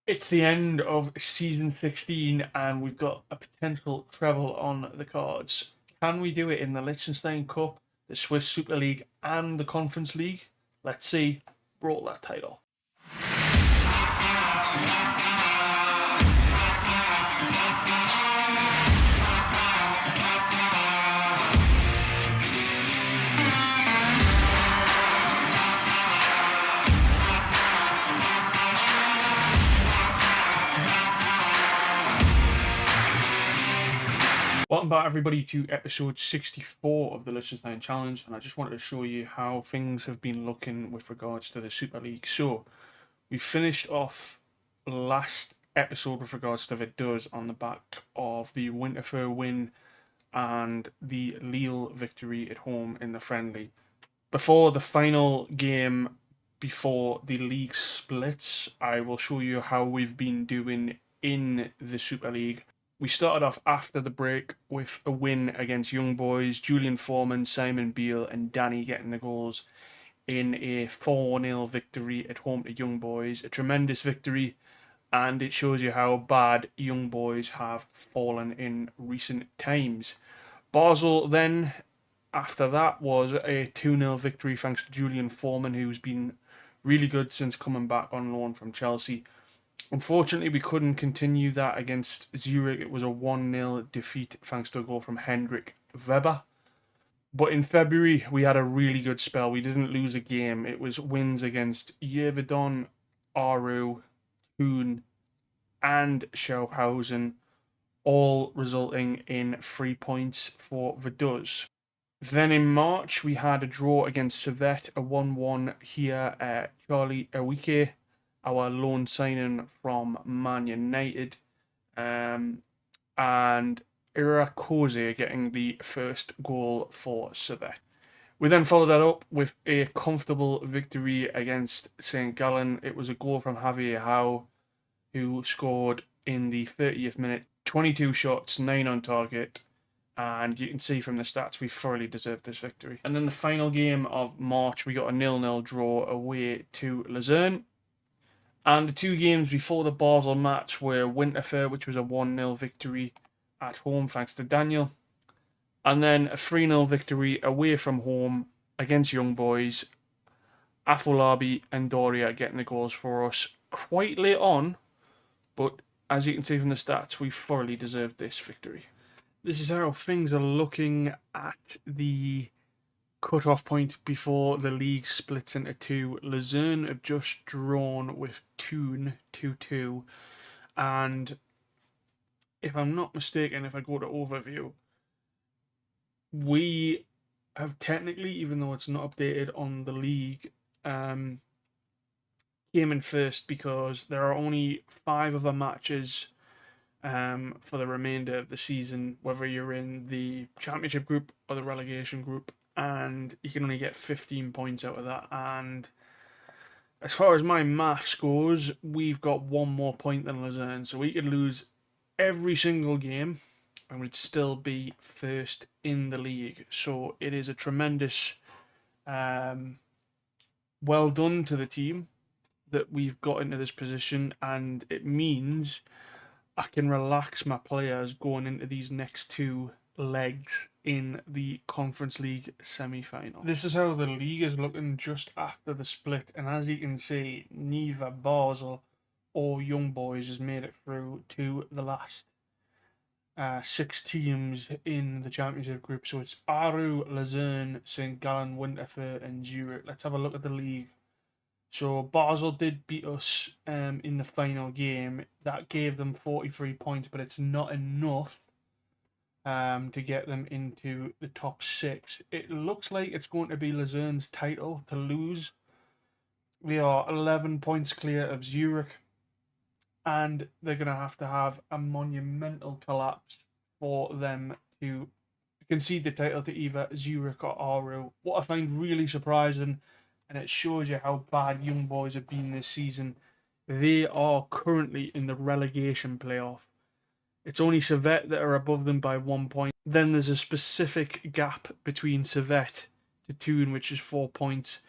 It's the end of season 16 and we've got a potential treble on the cards. Can we do it in the Liechtenstein Cup, the Swiss Super League, and the Conference League? Let's see. Roll that title. Welcome back, everybody, to episode 64 of the Liechtenstein Challenge, and I just wanted to show you how things have been looking with regards to the Super League. So, we finished off last episode with regards to Vaduz on the back of the Winterthur win and the Lille victory at home in the friendly. Before the final game, before the league splits, I will show you how we've been doing in the Super League. We started off after the break with a win against Young Boys, Julian Foreman, Simon Beale and Danny getting the goals in a 4-0 victory at home to Young Boys. A tremendous victory, and it shows you how bad Young Boys have fallen in recent times. Basel then, after that, was a 2-0 victory thanks to Julian Foreman, who's been really good since coming back on loan from Chelsea. Unfortunately, we couldn't continue that against Zurich. It was a 1-0 defeat thanks to a goal from Hendrik Weber. But in February, we had a really good spell. We didn't lose a game. It was wins against Everton, Aarau, Thun, and Schaffhausen, all resulting in 3 points for Vaduz. Then in March, we had a draw against Servette, a 1-1 here at Charlie Awike, our loan signing from Man United, and Irakose getting the first goal for Servette. We then followed that up with a comfortable victory against St. Gallen. It was a goal from Javier Howe, who scored in the 30th minute, 22 shots, 9 on target, and you can see from the stats we thoroughly deserved this victory. And then the final game of March, we got a 0-0 draw away to Luzern. And the two games before the Basel match were Winterthur, which was a 1-0 victory at home thanks to Daniel. And then a 3-0 victory away from home against Young Boys. Afolabi and Doria getting the goals for us quite late on. But as you can see from the stats, we thoroughly deserved this victory. This is how things are looking at the cut-off point before the league splits into two. Luzern have just drawn with Thun 2-2, and if I'm not mistaken, if I go to overview, we have technically, even though it's not updated on the league, came in first because there are only 5 other matches for the remainder of the season, whether you're in the championship group or the relegation group, and you can only get 15 points out of that. And as far as my maths goes, we've got 1 more point than Luzern, so we could lose every single game and we'd still be first in the league. So it is a tremendous well done to the team that we've got into this position, and it means I can relax my players going into these next 2 legs in the Conference League semi-final. This is how the league is looking just after the split, and as you can see, neither Basel or Young Boys has made it through to the last 6 teams in the championship group. So it's Aarau, Luzern, St. Gallen, Winterthur and Zurich. Let's have a look at the league. So Basel did beat us in the final game. That gave them 43 points, but it's not enough to get them into the top 6. It looks like it's going to be Luzern's title to lose. They are 11 points clear of Zurich, and they're going to have a monumental collapse for them to concede the title to either Zurich or Aarau. What I find really surprising, and it shows you how bad Young Boys have been this season, they are currently in the relegation playoff. It's only Servette that are above them by 1 point. Then there's a specific gap between Servette to Thun, which is 4 points.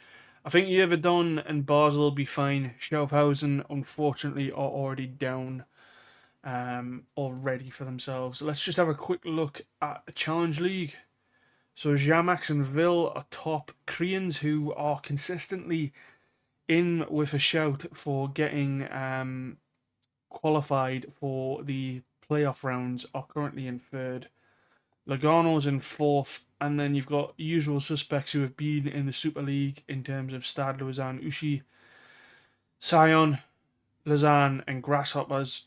I think Everton and Basel will be fine. Schaffhausen, unfortunately, are already down already for themselves. Let's just have a quick look at the Challenge League. So Jamax and Ville are top. Koreans, who are consistently in with a shout for getting qualified for the playoff rounds, are currently in third. Lugano's in fourth, and then you've got usual suspects who have been in the Super League in terms of Stade Lausanne, Ushi, Sion, Lausanne, and Grasshoppers.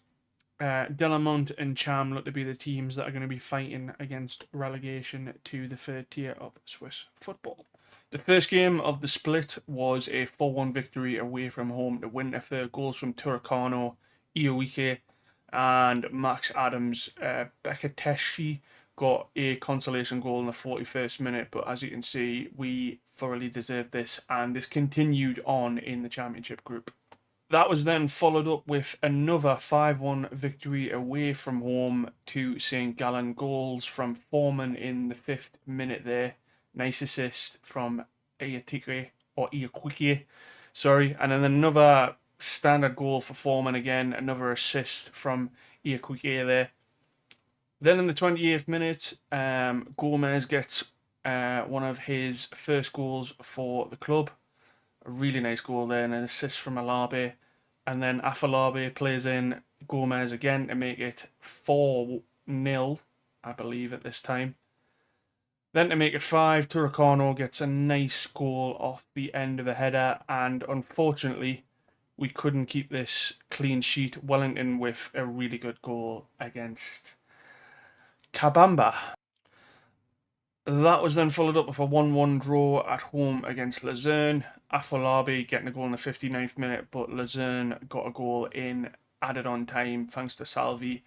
Delamont and Cham look to be the teams that are going to be fighting against relegation to the third tier of Swiss football. The first game of the split was a 4-1 victory away from home to Winterthur. Goals from Turacano, Iowike, and Max Adams. Bekateshi got a consolation goal in the 41st minute, but as you can see, we thoroughly deserved this, and this continued on in the championship group. That was then followed up with another 5-1 victory away from home to St. Gallen. Goals from Foreman in the 5th minute there. Nice assist from Iowike, sorry. And then another standard goal for Foreman again. Another assist from Iowike there. Then in the 28th minute, Gomez gets one of his first goals for the club. A really nice goal there, and an assist from Alabe. And then Afalabe plays in Gomez again to make it 4-0, I believe, at this time. Then to make it 5, Turacano gets a nice goal off the end of the header, and unfortunately, we couldn't keep this clean sheet. Wellington with a really good goal against Kabamba. That was then followed up with a 1-1 draw at home against Luzerne. Afolabi getting a goal in the 59th minute, but Luzerne got a goal in added on time thanks to Salvi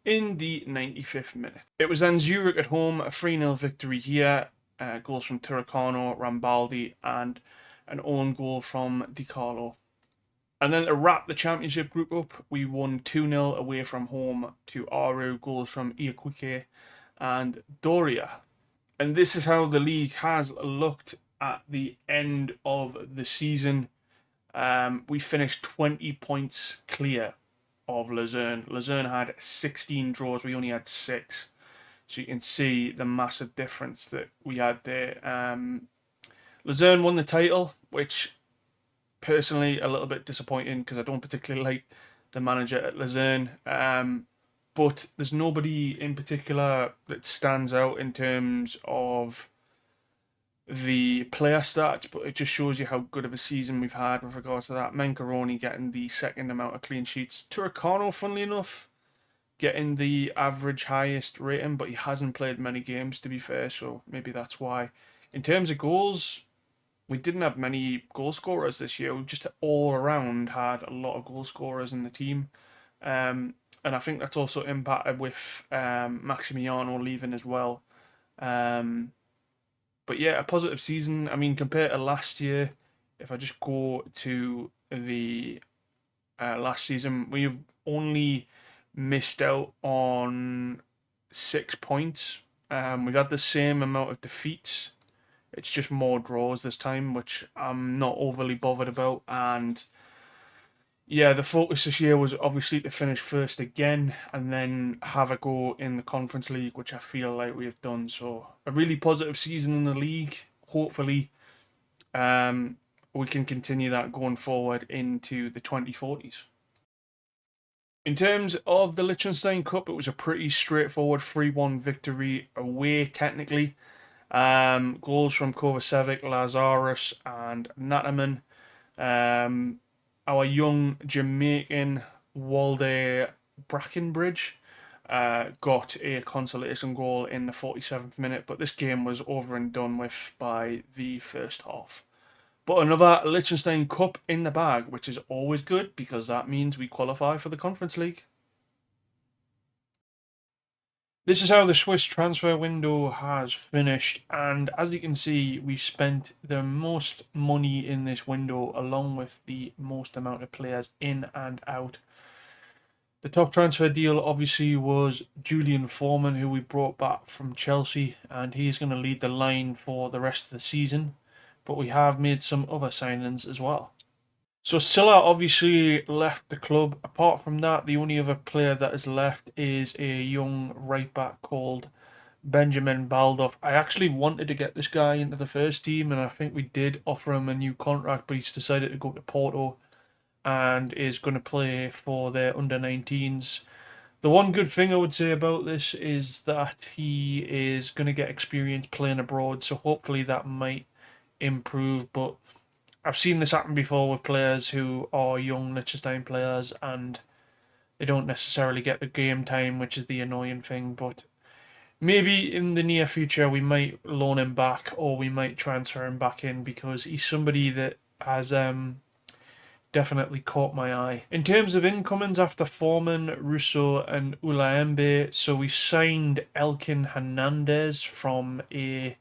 in the 95th minute. It was then Zurich at home, a 3-0 victory here. Goals from Turacano, Rambaldi, and an own goal from Di Carlo. And then to wrap the championship group up, we won 2-0 away from home to Aru. Goals from Iowike and Doria. And this is how the league has looked at the end of the season. We finished 20 points clear of Luzerne. Luzerne had 16 draws. We only had 6. So you can see the massive difference that we had there. Luzerne won the title, which personally a little bit disappointing because I don't particularly like the manager at Luzerne. But there's nobody in particular that stands out in terms of the player stats, but it just shows you how good of a season we've had with regards to that. Menkaroni getting the second amount of clean sheets. Turacano, funnily enough, getting the average highest rating, but he hasn't played many games, to be fair, so maybe that's why. In terms of goals, we didn't have many goal scorers this year. We just all around had a lot of goal scorers in the team. And I think that's also impacted with Maximiano leaving as well. But yeah, a positive season. I mean, compared to last year, if I just go to the last season, we've only missed out on 6 points. We've had the same amount of defeats. It's just more draws this time, which I'm not overly bothered about. And yeah, the focus this year was obviously to finish first again and then have a go in the Conference League, which I feel like we have done. So a really positive season in the league. Hopefully, we can continue that going forward into the 2040s. In terms of the Liechtenstein Cup, it was a pretty straightforward 3-1 victory away, technically. Goals from Kovacevic, Lazarus, and Nataman. Our young Jamaican Walde Brackenbridge got a consolation goal in the 47th minute, but this game was over and done with by the first half. But another Liechtenstein Cup in the bag, which is always good because that means we qualify for the Conference League. This is how the Swiss transfer window has finished, and as you can see, we've spent the most money in this window along with the most amount of players in and out. The top transfer deal obviously was Julian Foreman, who we brought back from Chelsea, and he's going to lead the line for the rest of the season. but we have made some other signings as well. So Silla obviously left the club. Apart from that, the only other player that is left is a young right back called Benjamin Baldoff. I actually wanted to get this guy into the first team, and I think we did offer him a new contract, but he's decided to go to Porto and is going to play for their under-19s. The one good thing I would say about this is that he is going to get experience playing abroad, so hopefully that might improve. But I've seen this happen before with players who are young Liechtenstein players and they don't necessarily get the game time, which is the annoying thing. But maybe in the near future we might loan him back or we might transfer him back in because he's somebody that has definitely caught my eye. In terms of incomings after Foreman, Russo and Ulaembe, so we signed Elkin Hernandez from a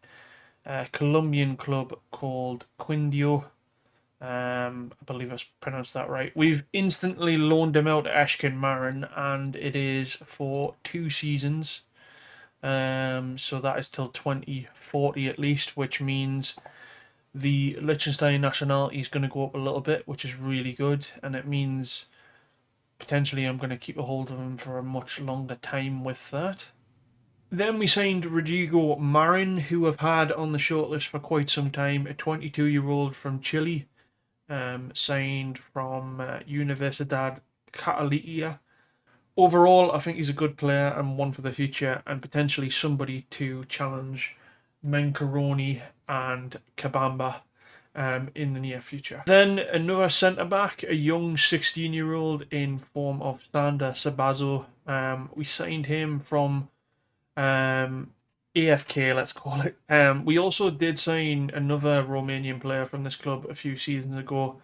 Colombian club called Quindio. I believe I pronounced that right. We've instantly loaned him out to Ashkin Marin, and it is for 2 seasons. So that is till 2040 at least, which means the Liechtenstein nationality is going to go up a little bit, which is really good, and it means potentially I'm going to keep a hold of him for a much longer time with that. Then we signed Rodrigo Marin, who I've had on the shortlist for quite some time, a 22-year-old from Chile, signed from Universidad Catalina. Overall, I think he's a good player and one for the future, and potentially somebody to challenge Mencaroni and Kabamba in the near future. Then another centre-back, a young 16-year-old in form of Sander Sabazo. We signed him from AFK, let's call it. We also did sign another Romanian player from this club a few seasons ago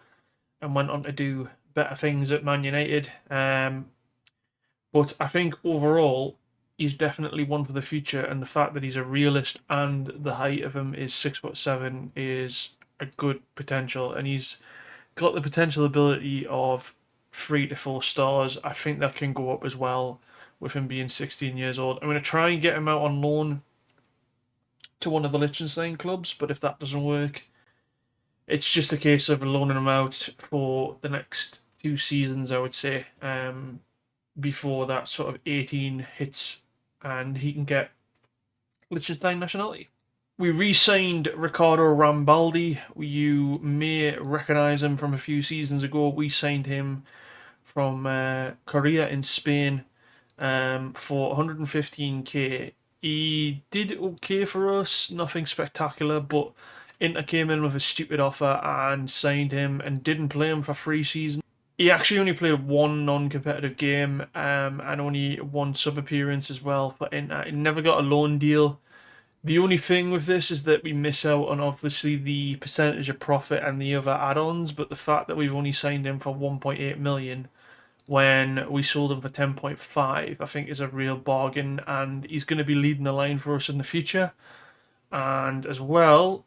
and went on to do better things at Man United. But I think overall, he's definitely one for the future, and the fact that he's a realist and the height of him is 6'7" is a good potential, and he's got the potential ability of 3 to 4 stars. I think that can go up as well with him being 16 years old. I'm going to try and get him out on loan to one of the Liechtenstein clubs, but if that doesn't work, it's just a case of loaning him out for the next 2 seasons, I would say, before that sort of 18 hits and he can get Liechtenstein nationality. We re-signed Ricardo Rambaldi. You may recognise him from a few seasons ago. We signed him from Korea in Spain for 115k. He did okay for us, nothing spectacular, but Inter came in with a stupid offer and signed him and didn't play him for 3 seasons. He actually only played 1 non-competitive game and only 1 sub-appearance as well for Inter. He never got a loan deal. The only thing with this is that we miss out on obviously the percentage of profit and the other add-ons, but the fact that we've only signed him for 1.8 million when we sold him for 10.5 I think is a real bargain, and he's going to be leading the line for us in the future. And as well,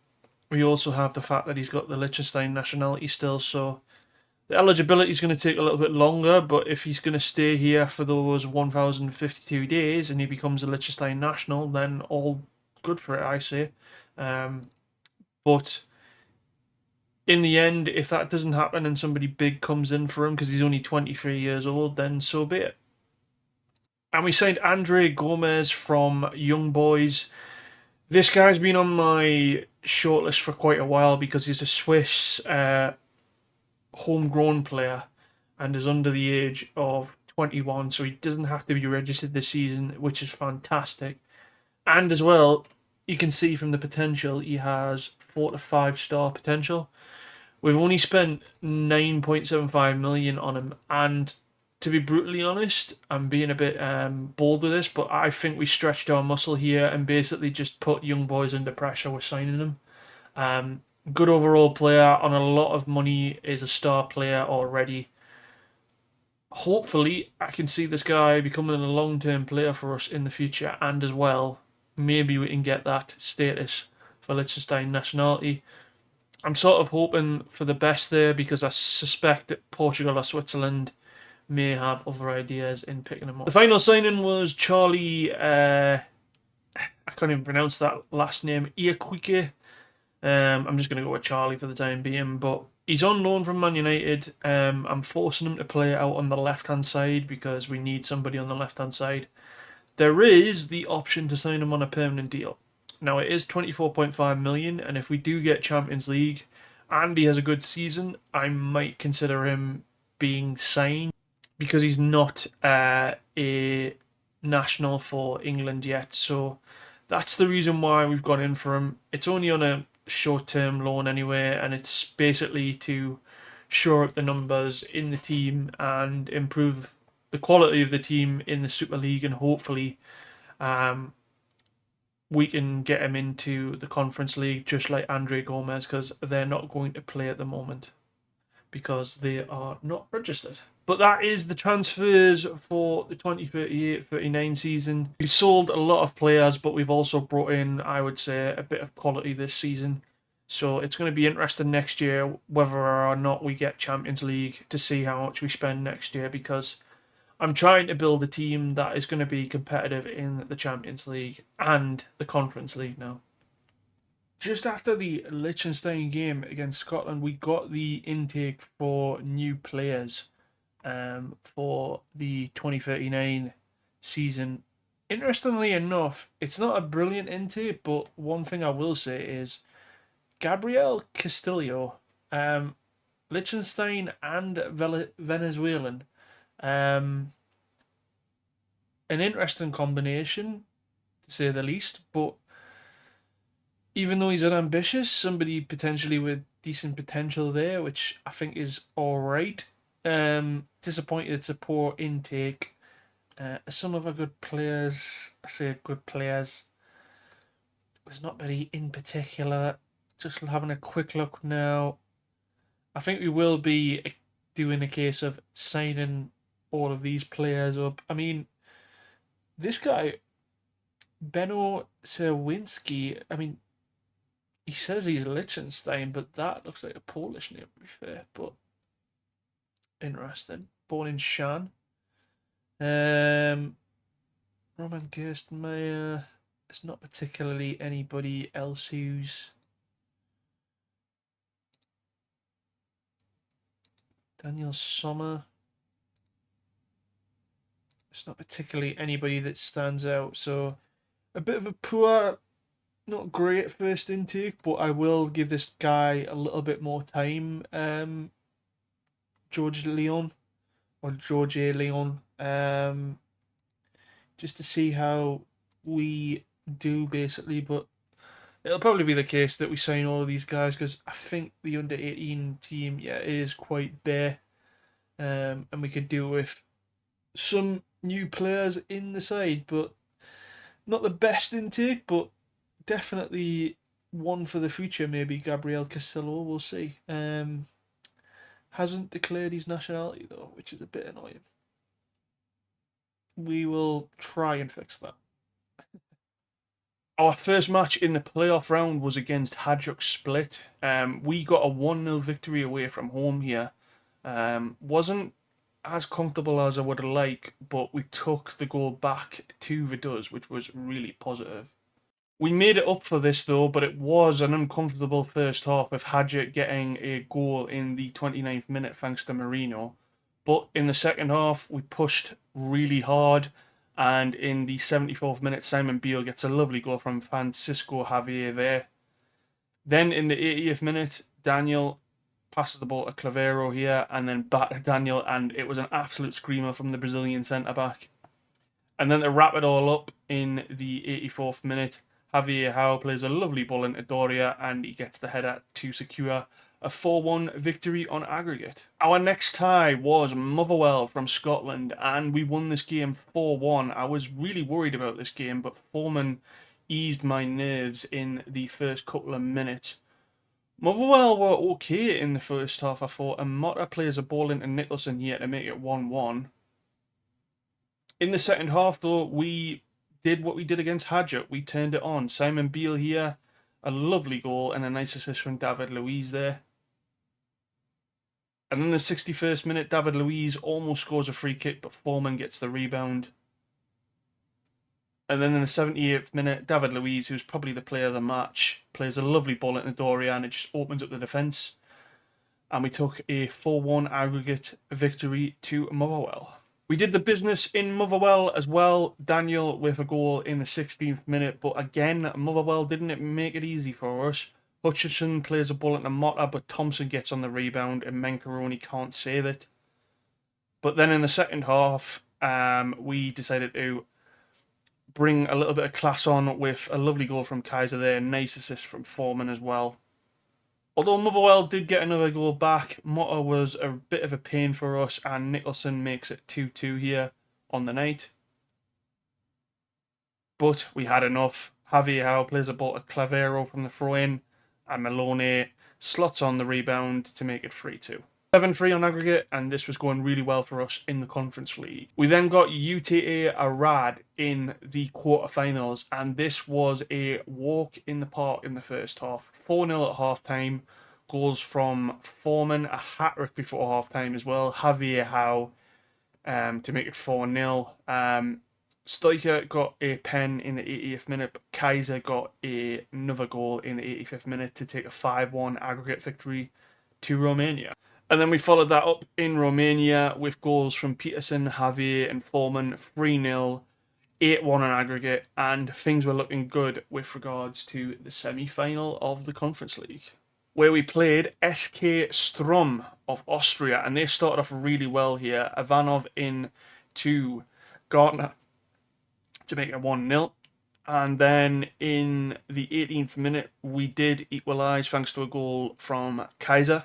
we also have the fact that he's got the Liechtenstein nationality still, so the eligibility is going to take a little bit longer, but if he's going to stay here for those 1,052 days and he becomes a Liechtenstein national, then all good for it, I say. But in the end, if that doesn't happen and somebody big comes in for him because he's only 23 years old, then so be it. And we signed Andre Gomez from Young Boys. This guy's been on my shortlist for quite a while because he's a Swiss homegrown player and is under the age of 21, so he doesn't have to be registered this season, which is fantastic. And as well, you can see from the potential, he has 4 to 5 star potential. We've only spent 9.75 million on him, and to be brutally honest, I'm being a bit bold with this, but I think we stretched our muscle here and basically just put Young Boys under pressure with signing him. Good overall player on a lot of money, is a star player already. Hopefully, I can see this guy becoming a long-term player for us in the future, and as well, maybe we can get that status for Liechtenstein nationality. I'm sort of hoping for the best there because I suspect that Portugal or Switzerland may have other ideas in picking him up. The final signing was Charlie, I can't even pronounce that last name, Iaquike. I'm just going to go with Charlie for the time being, but he's on loan from Man United. I'm forcing him to play out on the left-hand side because we need somebody on the left-hand side. There is the option to sign him on a permanent deal. Now, it is 24.5 million, and if we do get Champions League and he has a good season, I might consider him being signed because he's not a national for England yet. So that's the reason why we've gone in for him. It's only on a short-term loan anyway, and it's basically to shore up the numbers in the team and improve the quality of the team in the Super League, and hopefully we can get him into the Conference League just like Andre Gomez, because they're not going to play at the moment because they are not registered. But that is the transfers for the 2038-39 season. We've sold a lot of players, but we've also brought in, I would say, a bit of quality this season. So it's going to be interesting next year whether or not we get Champions League to see how much we spend next year, because I'm trying to build a team that is going to be competitive in the Champions League and the Conference League now. Just after the Liechtenstein game against Scotland, we got the intake for new players for the 2039 season. Interestingly enough, it's not a brilliant intake, but one thing I will say is Gabriel Castillo, Liechtenstein and Venezuelan. An interesting combination, to say the least, but even though he's unambitious, somebody potentially with decent potential there, which I think is alright. Disappointed it's a poor intake. Some of our good players, I say good players, there's not many in particular. Just having a quick look now. I think we will be doing a case of signing all of these players up. I mean, this guy, Beno Serwinski, I mean, he says he's Liechtenstein, but that looks like a Polish name, to be fair. But interesting. Born in Shan. Roman Gerstenmaier. There's not particularly anybody else who's... Daniel Sommer. There's not particularly anybody that stands out. So a bit of a poor, not great first intake, but I will give this guy a little bit more time. George Leon or George A. Leon, just to see how we do basically. But it'll probably be the case that we sign all of these guys because I think the under 18 team, yeah, is quite bare, and we could do with some new players in the side, but not the best intake, but definitely one for the future. Maybe Gabriel Castillo, we'll see. Hasn't declared his nationality though, which is a bit annoying. We will try and fix that. Our first match in the playoff round was against Hajduk Split. We got a 1-0 victory away from home here. Wasn't as comfortable as I would like, but we took the goal back to Vaduz, which was really positive. We made it up for this though, but it was an uncomfortable first half with Hajduk getting a goal in the 29th minute thanks to Marino. But in the second half, we pushed really hard, and in the 74th minute, Simon Beale gets a lovely goal from Francisco Javier there. Then in the 80th minute, Daniel passes the ball to Clavero here, and then back to Daniel, and it was an absolute screamer from the Brazilian centre-back. And then to wrap it all up in the 84th minute, Javier Howe plays a lovely ball into Doria, and he gets the header to secure a 4-1 victory on aggregate. Our next tie was Motherwell from Scotland, and we won this game 4-1. I was really worried about this game, but Foreman eased my nerves in the first couple of minutes. Motherwell were okay in the first half, I thought, and Motta plays a ball into Nicholson here to make it 1-1. In the second half, though, we did what we did against Hajduk. We turned it on. Simon Beale here, a lovely goal and a nice assist from David Luiz there. And then the 61st minute, David Luiz almost scores a free kick, but Foreman gets the rebound. And then in the 78th minute, David Luiz, who's probably the player of the match, plays a lovely ball into Doria and it just opens up the defence. And we took a 4-1 aggregate victory to Motherwell. We did the business in Motherwell as well. Daniel with a goal in the 16th minute. But again, Motherwell didn't make it easy for us. Hutchinson plays a ball into Motta, but Thompson gets on the rebound and Menkaroni can't save it. But then in the second half, we decided to bring a little bit of class on with a lovely goal from Kaiser there. Nice assist from Foreman as well. Although Motherwell did get another goal back, Motta was a bit of a pain for us, and Nicholson makes it 2-2 here on the night. But we had enough. Javier Howe plays a ball to Clavero from the throw-in, and Maloney slots on the rebound to make it 3-2. 7-3 on aggregate, and this was going really well for us in the Conference League. We then got UTA Arad in the quarterfinals, and this was a walk in the park in the first half. 4-0 at half-time. Goals from Foreman, a hat-trick before half-time as well. Javier Howe to make it 4-0. Stoicher got a pen in the 80th minute, but Kaiser got another goal in the 85th minute to take a 5-1 aggregate victory to Romania. And then we followed that up in Romania with goals from Peterson, Javier and Foreman, 3-0, 8-1 on aggregate, and things were looking good with regards to the semi-final of the Conference League, where we played SK Strom of Austria, and they started off really well here. Ivanov in to Gartner to make it 1-0. And then in the 18th minute, we did equalise thanks to a goal from Kaiser.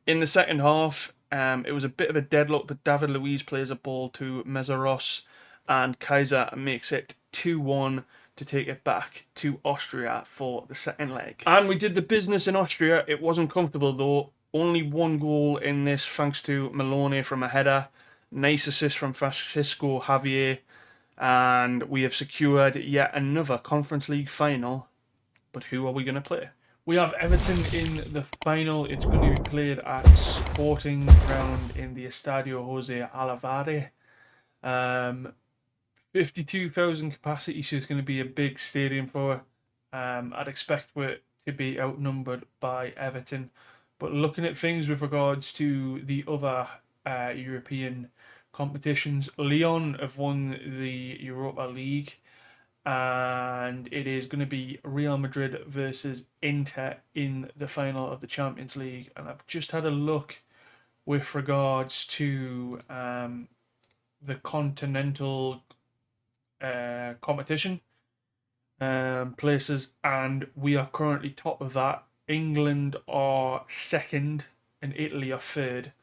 In the second half, it was a bit of a deadlock, but David Luiz plays a ball to Mezaros, and Kaiser makes it 2-1 to take it back to Austria for the second leg. And we did the business in Austria. It wasn't comfortable though. Only one goal in this thanks to Maloney from a header. Nice assist from Francisco Javier. And we have secured yet another Conference League final. But who are we going to play? We have Everton in the final. It's going to be played at Sporting Ground in the Estadio Jose Alavade. 52,000 capacity, so it's going to be a big stadium for I'd expect it to be outnumbered by Everton. But looking at things with regards to the other European competitions, Lyon have won the Europa League, and it is going to be Real Madrid versus Inter in the final of the Champions League. And I've just had a look with regards to the continental competition places, and we are currently top of that. England are second and Italy are third.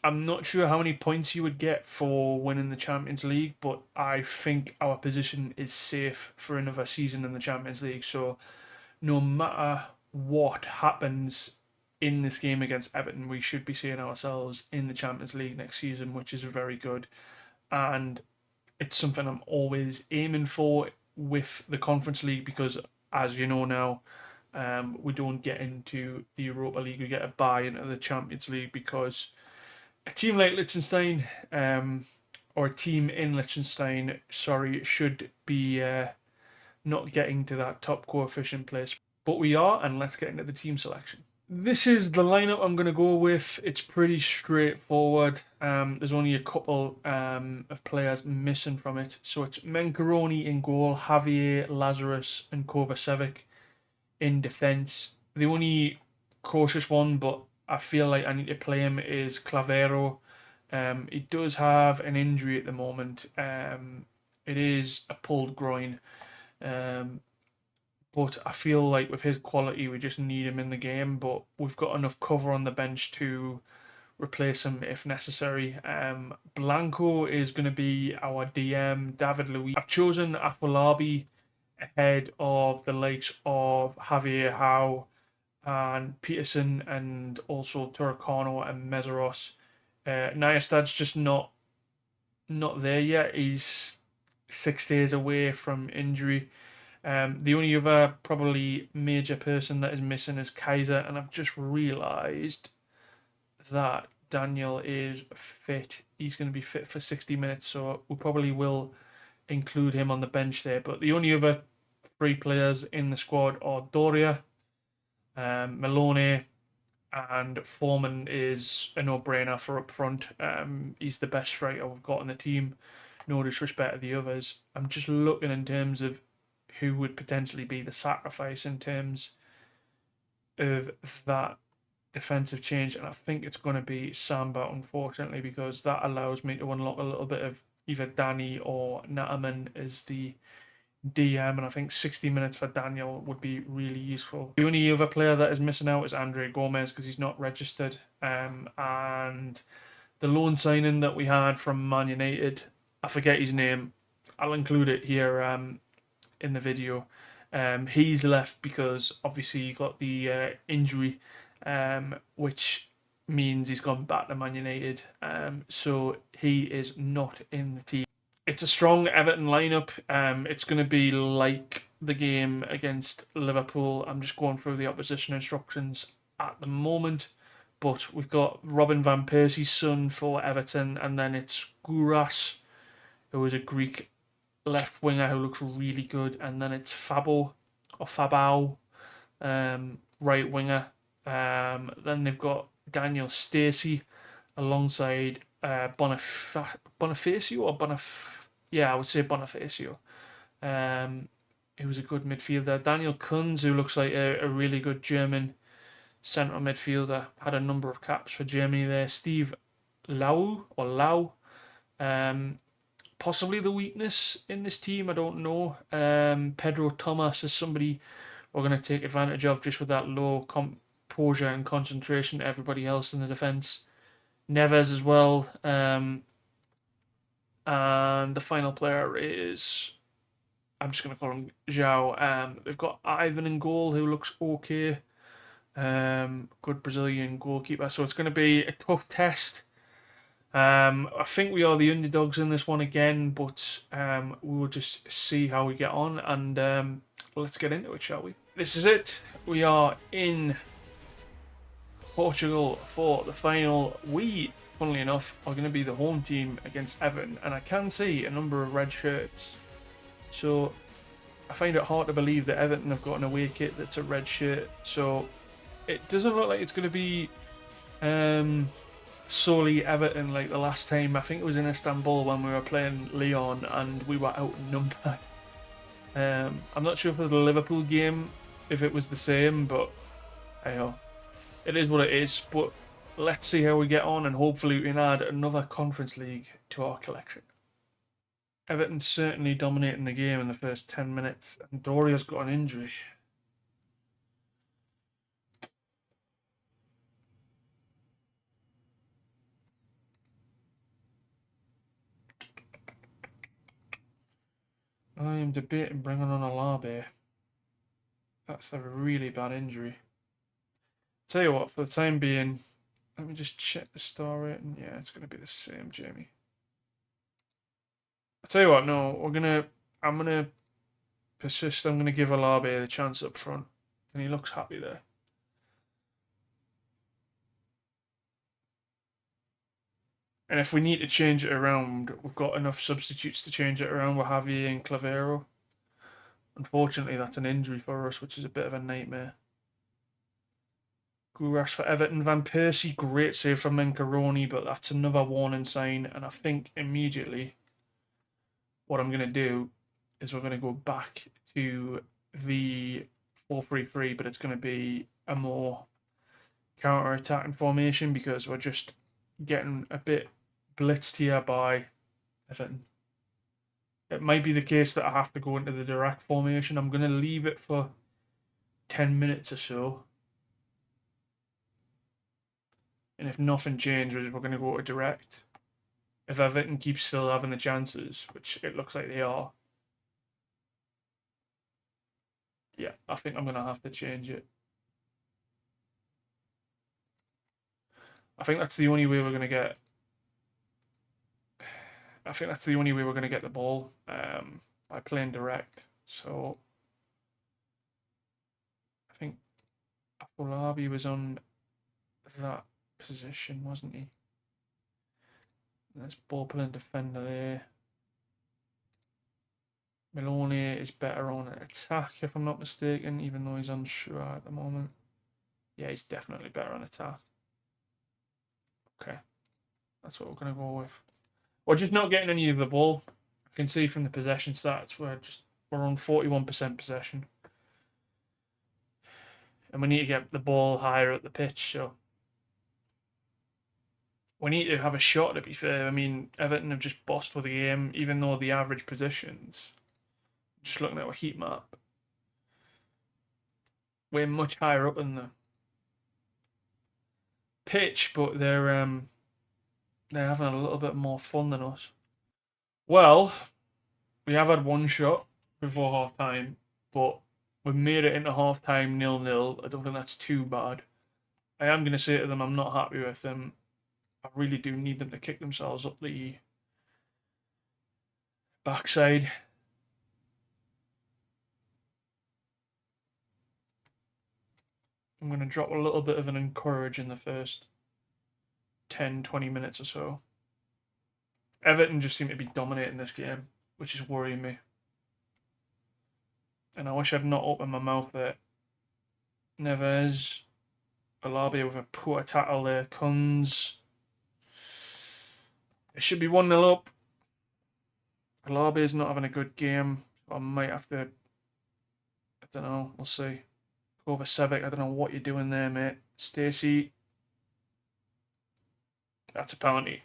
I'm not sure how many points you would get for winning the Champions League, but I think our position is safe for another season in the Champions League. So no matter what happens in this game against Everton, we should be seeing ourselves in the Champions League next season, which is very good. And it's something I'm always aiming for with the Conference League, because as you know now, we don't get into the Europa League. We get a bye into the Champions League because a team like Liechtenstein, or a team in Liechtenstein, should be not getting to that top coefficient place. But we are, and let's get into the team selection. This is the lineup I'm going to go with. It's pretty straightforward. There's only a couple of players missing from it. So it's Menkaroni in goal, Javier, Lazarus and Kovacevic in defence. The only cautious one, but I feel like I need to play him, is Clavero. He does have an injury at the moment. It is a pulled groin. But I feel like with his quality, we just need him in the game. But we've got enough cover on the bench to replace him if necessary. Blanco is going to be our DM, David Luiz. I've chosen Afolabi ahead of the likes of Javier Howe and Peterson, and also Turcano and Mezaros. Nyastad's just not there yet. He's 6 days away from injury. The only other probably major person that is missing is Kaiser, and I've just realised that Daniel is fit. He's going to be fit for 60 minutes, so we probably will include him on the bench there. But the only other 3 players in the squad are Doria, Maloney, and Foreman is a no-brainer for up front. He's the best striker we've got in the team. No disrespect to the others. I'm just looking in terms of who would potentially be the sacrifice in terms of that defensive change, and I think it's going to be Samba, unfortunately, because that allows me to unlock a little bit of either Danny or Nataman as the DM, and I think 60 minutes for Daniel would be really useful. The only other player that is missing out is Andre Gomez because he's not registered, and the loan signing that we had from Man United, I forget his name, I'll include it here in the video. He's left because obviously he got the injury, which means he's gone back to Man United, so he is not in the team. It's a strong Everton lineup. It's going to be like the game against Liverpool. I'm just going through the opposition instructions at the moment. But we've got Robin van Persie's son for Everton, and then it's Gouras, who is a Greek left winger who looks really good, and then it's Fabio, right winger. Then they've got Daniel Stacey alongside Bonifacio or I would say Bonifacio. He was a good midfielder. Daniel Kunz, who looks like a really good German central midfielder, had a number of caps for Germany there. Steve Lau, possibly the weakness in this team, I don't know. Pedro Thomas is somebody we're going to take advantage of just with that low composure and concentration to everybody else in the defence. Neves as well. And the final player is, I'm just going to call him Zhao. They've got Ivan in goal, who looks okay. Good Brazilian goalkeeper. So it's going to be a tough test. I think we are the underdogs in this one again, but we will just see how we get on, and let's get into it, shall we? This is it. We are in Portugal for the final. We, funnily enough, are going to be the home team against Everton, and I can see a number of red shirts. So I find it hard to believe that Everton have got an away kit that's a red shirt. So it doesn't look like it's going to be solely Everton like the last time. I think it was in Istanbul when we were playing Lyon and we were outnumbered. I'm not sure for the Liverpool game if it was the same, but hey, it is what it is. But let's see how we get on, and hopefully we can add another Conference League to our collection. Everton certainly dominating the game in the first 10 minutes, and Doria's got an injury. I am debating bringing on Alabe. That's a really bad injury. Tell you what, for the time being, let me just check the star rating. Yeah, it's going to be the same, Jamie. I tell you what, no, I'm gonna persist. I'm gonna give Alabe the chance up front, and he looks happy there. And if we need to change it around, we've got enough substitutes to change it around with Javier and Clavero. Unfortunately, that's an injury for us, which is a bit of a nightmare. Gouras for Everton. Van Persie, great save from Menkaroni, but that's another warning sign. And I think immediately what I'm going to do is we're going to go back to the 4-3-3, but it's going to be a more counter-attacking formation because we're just getting a bit blitzed here by Everton. It might be the case that I have to go into the direct formation. I'm going to leave it for 10 minutes or so. And if nothing changes, we're going to go to direct. If Everton keeps still having the chances, which it looks like they are, yeah, I think I'm going to have to change it. I think that's the only way we're going to get. I think that's the only way we're going to get the ball by playing direct. So I think Afolabi was on that position, wasn't he? There's ball pulling defender there. Maloney is better on attack, if I'm not mistaken, even though he's unsure at the moment. Yeah, he's definitely better on attack. Okay, that's what we're going to go with. We're just not getting any of the ball. I can see from the possession stats we're on 41% possession. And we need to get the ball higher at the pitch, so we need to have a shot, to be fair. I mean, Everton have just bossed with the game, even though the average positions, just looking at our heat map, we're much higher up in the pitch, but they're having a little bit more fun than us. Well, we have had one shot before half time, but we've made it into half time 0-0. I don't think that's too bad. I am going to say to them, I'm not happy with them. I really do need them to kick themselves up the backside. I'm going to drop a little bit of an encourage in the first 10-20 minutes or so. Everton just seem to be dominating this game, which is worrying me. And I wish I'd not opened my mouth there. Neves, Alabi with a poor tackle there. Kunz. It should be 1-0 up. Alabi is not having a good game. I might have to. I don't know. We'll see. Kovacevic, I don't know what you're doing there, mate. Stacey. That's a penalty.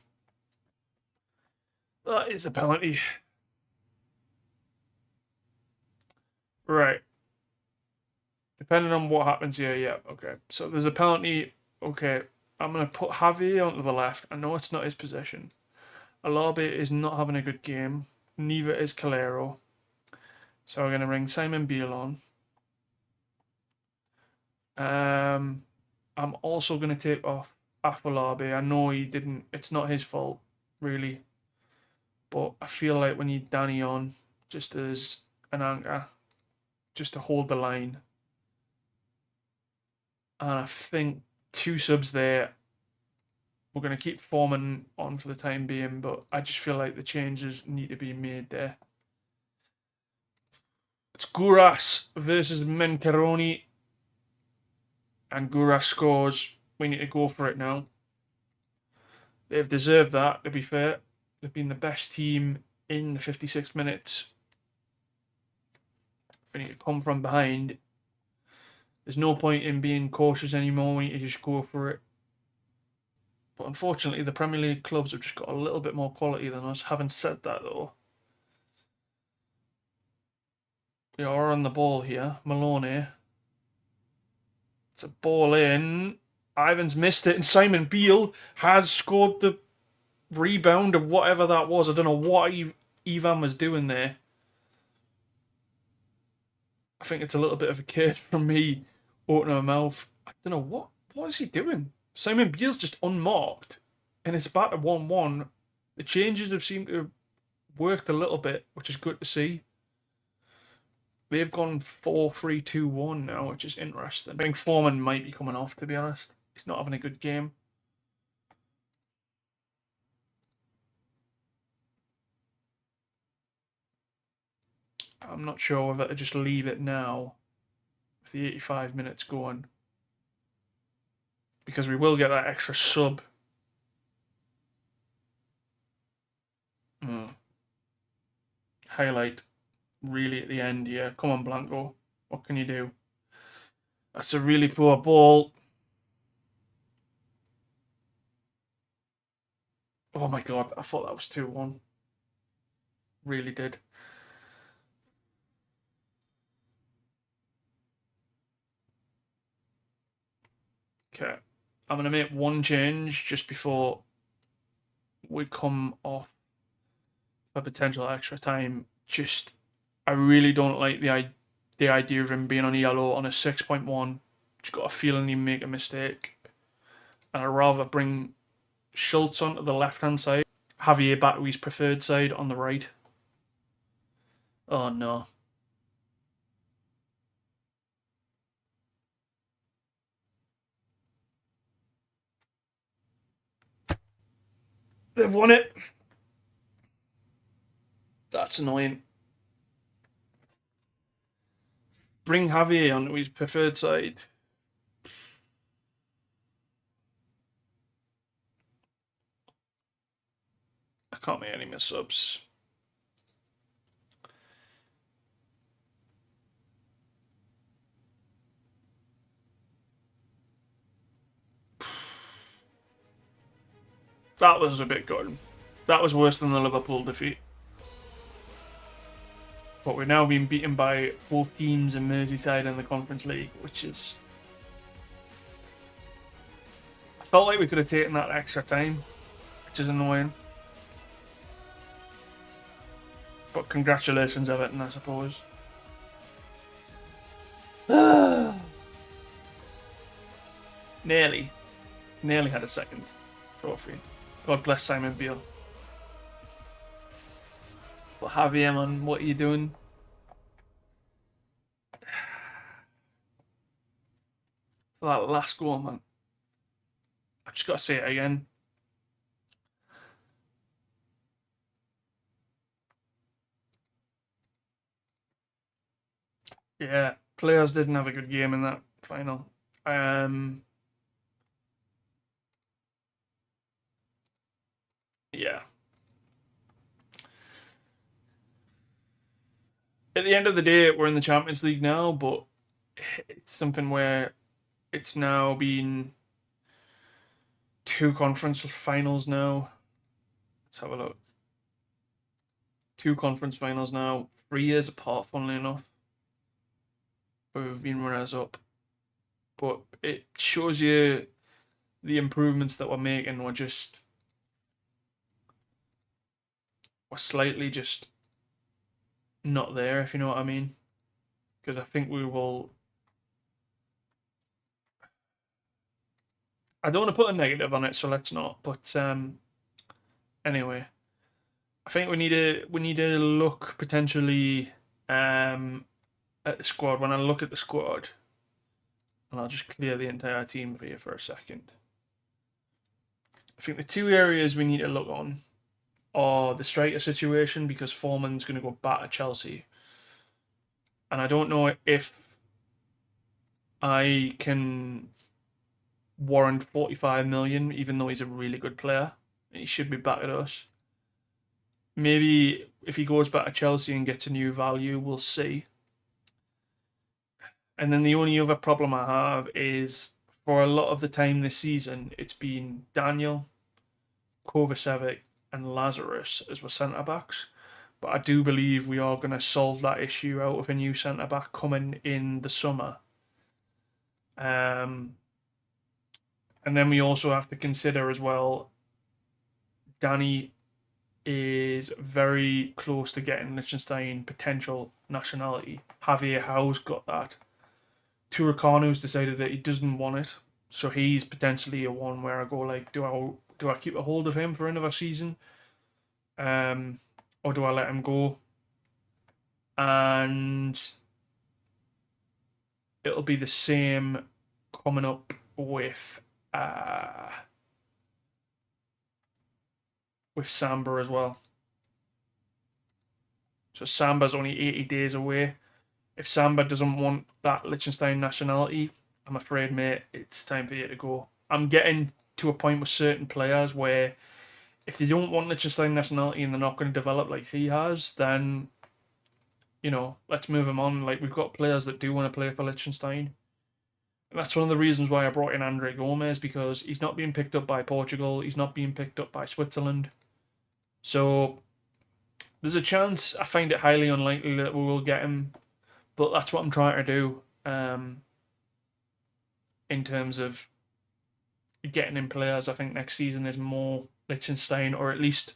That is a penalty. Right. Depending on what happens here, yeah, okay. So there's a penalty. Okay, I'm going to put Javier onto the left. I know it's not his position. Alabi is not having a good game. Neither is Calero. So we're going to bring Simon Beale on. I'm also going to take off Afolabi. I know he didn't. It's not his fault, really. But I feel like we need Danny on just as an anchor, just to hold the line. And I think 2 subs there. We're going to keep Foreman on for the time being, but I just feel like the changes need to be made there. It's Guras versus Mencaroni. And Guras scores. We need to go for it now. They've deserved that, to be fair. They've been the best team in the 56 minutes. We need to come from behind. There's no point in being cautious anymore. We need to just go for it. But unfortunately, the Premier League clubs have just got a little bit more quality than us. Having said that, though, we are on the ball here. Maloney. It's a ball in. Ivan's missed it, and Simon Beale has scored the rebound of whatever that was. I don't know what Ivan was doing there. I think it's a little bit of a case from me opening my mouth. I don't know what is he doing. Simon Beale's just unmarked, and it's back to 1-1. The changes have seemed to have worked a little bit, which is good to see. They've gone 4-3-2-1 now, which is interesting. I think Foreman might be coming off, to be honest. He's not having a good game. I'm not sure whether to just leave it now with the 85 minutes going, because we will get that extra sub. Highlight really at the end here. Come on, Blanco. What can you do? That's a really poor ball. Oh my god, I thought that was 2-1. Really did. Okay. I'm going to make one change just before we come off a potential extra time. I really don't like the idea of him being on yellow on a 6.1. Just got a feeling he'd make a mistake. And I'd rather bring Schultz onto the left-hand side. Javier back to his preferred side on the right. Oh no. They've won it. That's annoying. Bring Javier onto his preferred side. I can't make any more subs. That was a bit good. That was worse than the Liverpool defeat. But we're now being beaten by both teams in Merseyside in the Conference League, which is... I felt like we could have taken that extra time, which is annoying. But congratulations, Everton, I suppose. Nearly had a second trophy. God bless Simon Beale. But Javier, man, what are you doing? That last goal, man. I've just got to say it again. Yeah, players didn't have a good game in that final. Yeah. At the end of the day, we're in the Champions League now, but it's something where it's now been 2 conference finals now. Let's have a look. 2 conference finals now, 3 years apart, funnily enough. We've been runners up. But it shows you the improvements that we're making. We're slightly just not there, if you know what I mean. Because I think we will... I don't want to put a negative on it, so let's not. But anyway, I think we need to look potentially at the squad. When I look at the squad, and I'll just clear the entire team for you for a second. I think the 2 areas we need to look on are the striker situation, because Foreman's going to go back to Chelsea. And I don't know if I can warrant 45 million, even though he's a really good player. He should be back at us. Maybe if he goes back to Chelsea and gets a new value, we'll see. And then the only other problem I have is, for a lot of the time this season, it's been Daniel, Kovacevic, and Lazarus as were centre backs. But I do believe we are going to solve that issue out of a new centre back coming in the summer. And then we also have to consider as well, Danny is very close to getting Liechtenstein potential nationality. Javier Howe's got that. Turakanu's decided that he doesn't want it, so he's potentially a one where I go like, do I keep a hold of him for another season, or do I let him go? And it'll be the same coming up with Samba as well. So Samba's only 80 days away. If Samba doesn't want that Liechtenstein nationality, I'm afraid, mate, it's time for you to go. I'm getting to a point with certain players where if they don't want Liechtenstein nationality and they're not going to develop like he has, then, you know, let's move them on. Like, we've got players that do want to play for Liechtenstein. And that's one of the reasons why I brought in Andre Gomez, because he's not being picked up by Portugal. He's not being picked up by Switzerland. So there's a chance, I find it highly unlikely that we will get him. But that's what I'm trying to do in terms of getting in players. I think next season is more Liechtenstein, or at least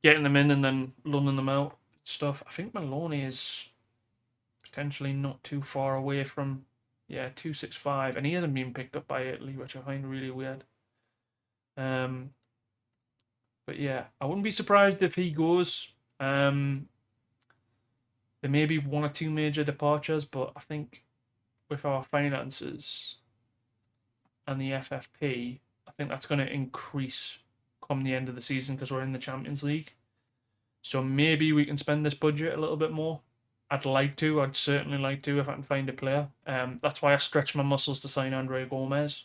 getting them in and then loaning them out stuff. I think Maloney is potentially not too far away from, 265, and he hasn't been picked up by Italy, which I find really weird. But yeah, I wouldn't be surprised if he goes. There may be 1 or 2 major departures, but I think with our finances and the FFP, I think that's going to increase come the end of the season because we're in the Champions League. So maybe we can spend this budget a little bit more. I'd certainly like to if I can find a player. That's why I stretched my muscles to sign Andre Gomez.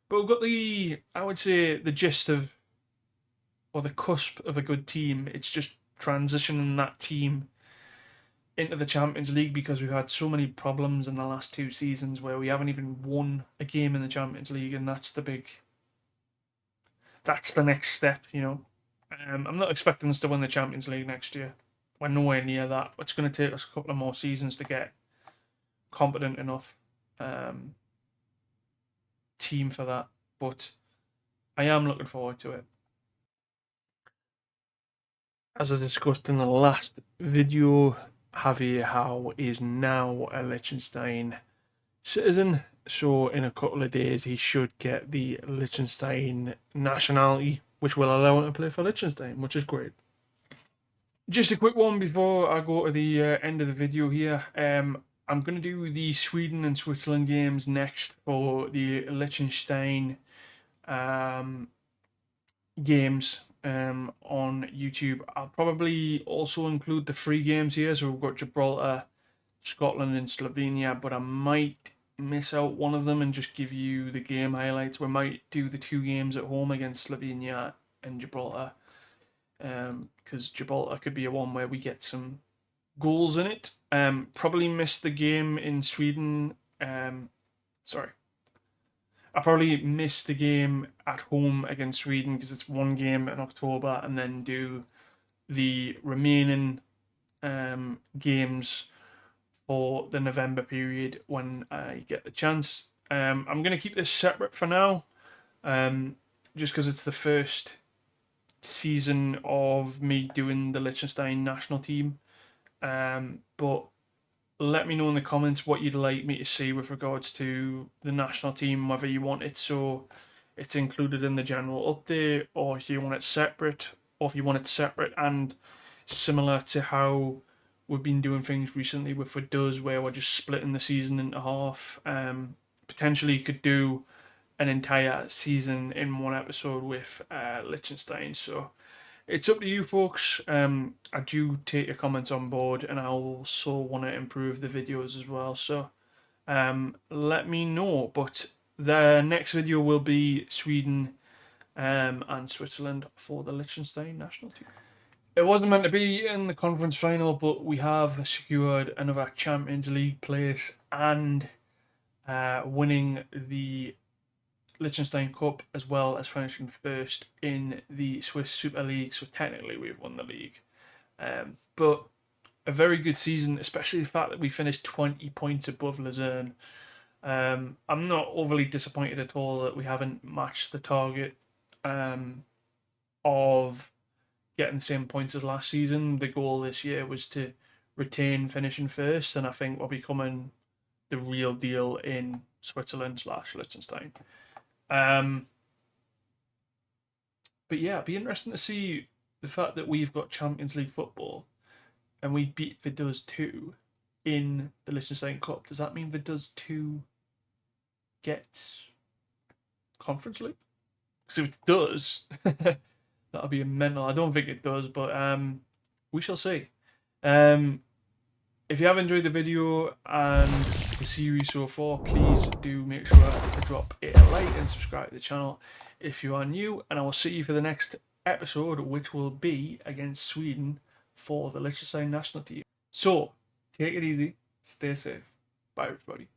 But we've got I would say, the gist of, or the cusp of a good team. It's just transitioning that team into the Champions League because we've had so many problems in the last 2 seasons where we haven't even won a game in the Champions League, and that's the next step, you know. I'm not expecting us to win the Champions League next year. We're nowhere near that. It's going to take us a couple of more seasons to get competent enough team for that, but I am looking forward to it. As I discussed in the last video, Javier Howe is now a Liechtenstein citizen, so in a couple of days he should get the Liechtenstein nationality, which will allow him to play for Liechtenstein, which is great. Just a quick one before I go to the end of the video here. I'm going to do the Sweden and Switzerland games next for the Liechtenstein games on YouTube. I'll probably also include the free games here. So we've got Gibraltar, Scotland and Slovenia, but I might miss out one of them and just give you the game highlights. We might do the 2 games at home against Slovenia and Gibraltar, because Gibraltar could be a one where we get some goals in it. Probably missed the game in Sweden. I probably missed the game at home against Sweden because it's one game in October, and then do the remaining games for the November period when I get the chance. I'm going to keep this separate for now, just because it's the first season of me doing the Liechtenstein national team. But let me know in the comments what you'd like me to see with regards to the national team, whether you want it so it's included in the general update, or if you want it separate, or if you want it separate and similar to how we've been doing things recently with Vaduz, where we're just splitting the season into half. Potentially you could do an entire season in one episode with Liechtenstein. So it's up to you folks. I do take your comments on board, and I also want to improve the videos as well. So let me know. But the next video will be Sweden and Switzerland for the Liechtenstein national team. It wasn't meant to be in the conference final, but we have secured another Champions League place and winning the Liechtenstein Cup, as well as finishing first in the Swiss Super League. So technically we've won the league. But a very good season, especially the fact that we finished 20 points above Luzern. I'm not overly disappointed at all that we haven't matched the target of getting the same points as last season. The goal this year was to retain finishing first, and I think we're becoming the real deal in Switzerland / Liechtenstein. But yeah, it'd be interesting to see the fact that we've got Champions League football and we beat Vaduz 2 in the Liechtenstein Cup. Does that mean Vaduz 2 gets Conference League? Because if it does, that'll be a mental. I don't think it does, but we shall see. If you have enjoyed the video and the series so far, please do make sure to drop a like and subscribe to the channel if you are new, and I will see you for the next episode, which will be against Sweden for the Liechtenstein national team. So take it easy, stay safe, bye everybody.